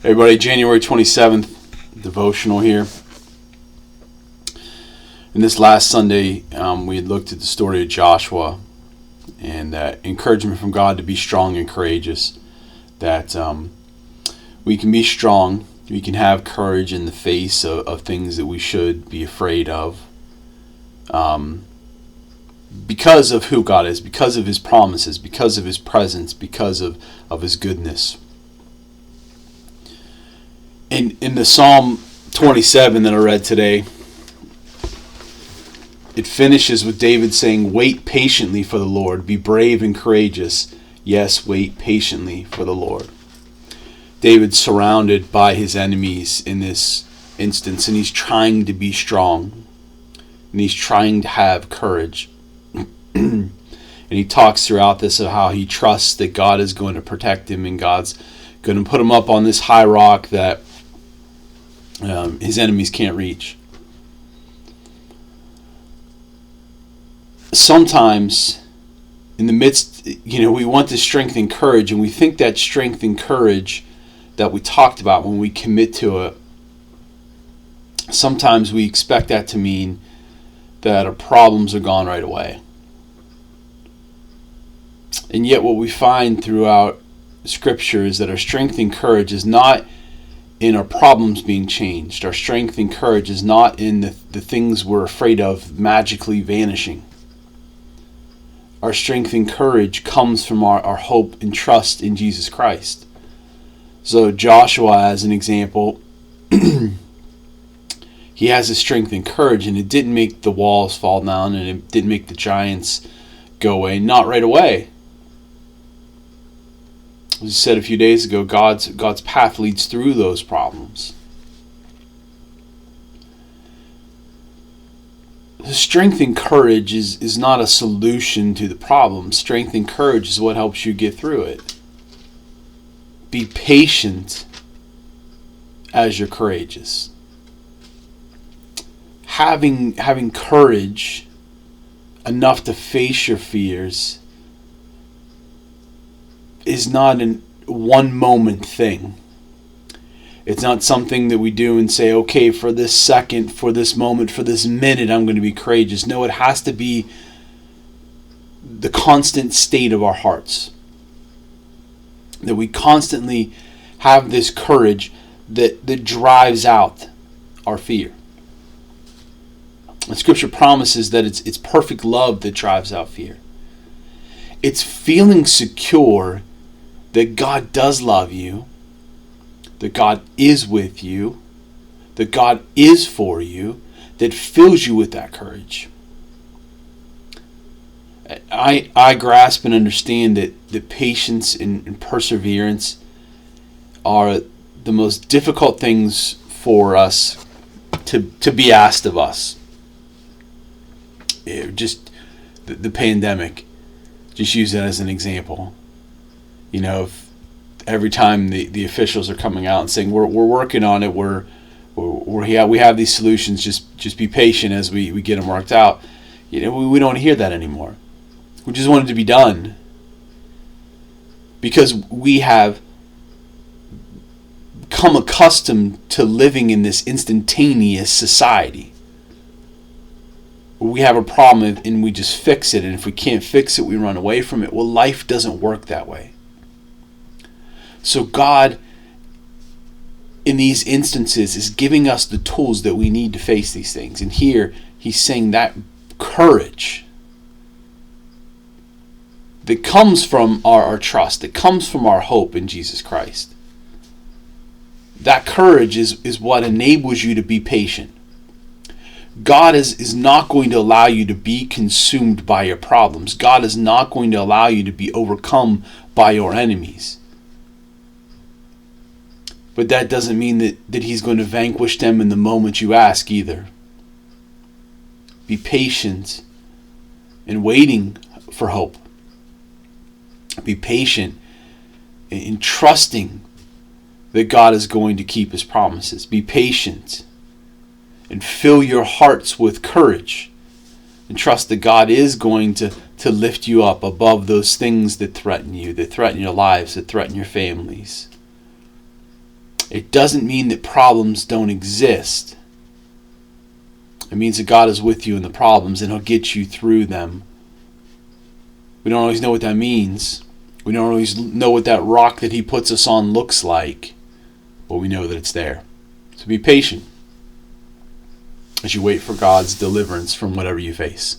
Hey everybody, January 27th, Devotional here. And this last Sunday, we had looked at the story of Joshua and that encouragement from God to be strong and courageous. That we can be strong, we can have courage in the face of things that we should be afraid of. Because of who God is, because of His promises, because of His presence, because of His goodness. In the Psalm 27 that I read today, it finishes with David saying, "Wait patiently for the Lord, be brave and courageous. Yes, wait patiently for the Lord." David's surrounded by his enemies in this instance, and he's trying to be strong, and he's trying to have courage. And he talks throughout this of how he trusts that God is going to protect him, and God's going to put him up on this high rock that his enemies can't reach. Sometimes in the midst, we want to strength and courage, and we think that strength and courage that we talked about when we commit to it, sometimes we expect that to mean that our problems are gone right away. And yet what we find throughout Scripture is that our strength and courage is not in our problems being changed. Our strength and courage is not in the things we're afraid of magically vanishing. Our strength and courage comes from our hope and trust in Jesus Christ. So Joshua, as an example, he has his strength and courage, and it didn't make the walls fall down, and it didn't make the giants go away. Not right away. As I said a few days ago, God's path leads through those problems. The strength and courage is not a solution to the problem. Strength and courage is what helps you get through it. Be patient as you're courageous. Having courage enough to face your fears is not a one moment thing. It's not something that we do and say, okay, for this second, for this moment, for this minute, I'm going to be courageous. No, it has to be the constant state of our hearts. That we constantly have this courage that drives out our fear. And Scripture promises that it's perfect love that drives out fear. It's feeling secure that God does love you, that God is with you, that God is for you, that fills you with that courage. I grasp and understand that patience and perseverance are the most difficult things for us to be asked of us. Just the pandemic, just use that as an example. If every time the officials are coming out and saying we're working on it, we have these solutions, just be patient as we get them worked out. We don't hear that anymore. We just want it to be done because we have become accustomed to living in this instantaneous society. We have a problem and we just fix it, and if we can't fix it, we run away from it. Well, life doesn't work that way. So God, in these instances, is giving us the tools that we need to face these things. And here, He's saying that courage that comes from our trust, that comes from our hope in Jesus Christ. That courage is what enables you to be patient. God is not going to allow you to be consumed by your problems. God is not going to allow you to be overcome by your enemies. But that doesn't mean that He's going to vanquish them in the moment you ask either. Be patient in waiting for hope. Be patient in trusting that God is going to keep His promises. Be patient and fill your hearts with courage and trust that God is going to lift you up above those things that threaten you, that threaten your lives, that threaten your families. It doesn't mean that problems don't exist. It means that God is with you in the problems and He'll get you through them. We don't always know what that means. We don't always know what that rock that He puts us on looks like. But we know that it's there. So be patient as you wait for God's deliverance from whatever you face.